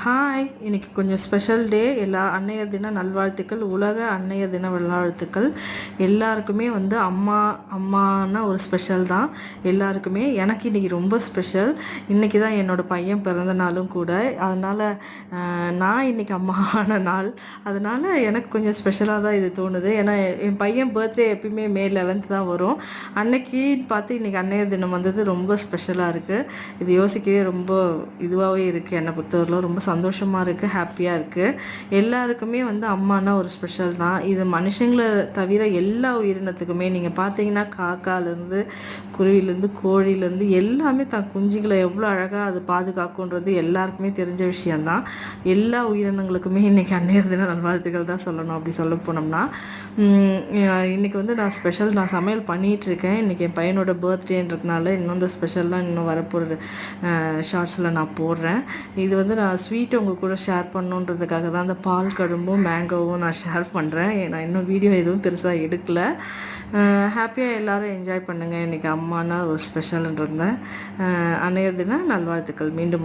Hi, இன்னைக்கு கொஞ்சம் special day. எல்லா அன்னையர் தின நல்வாழ்த்துக்கள், உலக அன்னையர் தின நல்வாழ்த்துக்கள். எல்லாருக்குமே வந்து அம்மானா ஒரு ஸ்பெஷல் தான் எல்லாருக்குமே. எனக்கு இன்றைக்கி ரொம்ப ஸ்பெஷல். இன்றைக்கி தான் என்னோடய பையன் பிறந்த நாளும் கூட. அதனால் நான் இன்றைக்கி அம்மா ஆன நாள். அதனால் எனக்கு கொஞ்சம் ஸ்பெஷலாக தான் இது தோணுது. ஏன்னா என் பையன் பர்த்டே எப்பயுமே மே 11 தான் வரும். அன்னைக்கின்னு பார்த்து இன்றைக்கி அன்னையர் தினம் வந்தது ரொம்ப ஸ்பெஷலாக இருக்குது. இது யோசிக்கவே ரொம்ப இதுவாகவே இருக்குது. என்னை பொறுத்தவரையிலும் ரொம்ப சந்தோஷமாக இருக்குது, ஹாப்பியாக இருக்குது. எல்லாருக்குமே வந்து அம்மானா ஒரு ஸ்பெஷல் தான். இது மனுஷங்களை தவிர எல்லா உயிரினத்துக்குமே நீங்கள் பார்த்தீங்கன்னா காக்காலேருந்து குருவிலேருந்து கோழிலேருந்து எல்லாமே தான் குஞ்சுகளை எவ்வளோ அழகாக அது பாதுகாக்குன்றது எல்லாருக்குமே தெரிஞ்ச விஷயந்தான். எல்லா உயிரினங்களுக்குமே இன்றைக்கி அன்னையர் தின நல்வாழ்த்துக்கள் தான் சொல்லணும். அப்படி சொல்ல போனோம்னா இன்றைக்கி வந்து நான் சமையல் பண்ணிகிட்ருக்கேன். இன்றைக்கி என் பையனோட பர்த்டேன்றதுனால இன்னும் இந்த ஸ்பெஷல்லாம் இன்னும் வரப்போகிற ஷார்ட்ஸில் நான் போடுறேன். இது வந்து நான் ஸ்வீட் உங்கள் கூட ஷேர் பண்ணணுன்றதுக்காக தான் அந்த பால் கடும்பும் மேங்கோவும் நான் ஷேர் பண்ணுறேன். நான் இன்னும் வீடியோ எதுவும் பெருசாக எடுக்கலை. ஹாப்பியாக எல்லோரும் என்ஜாய் பண்ணுங்கள். இன்றைக்கி அம்மானா ஒரு ஸ்பெஷல்ன்றத அன்னையர் தின நல்வாழ்த்துக்கள். மீண்டும் ஒரு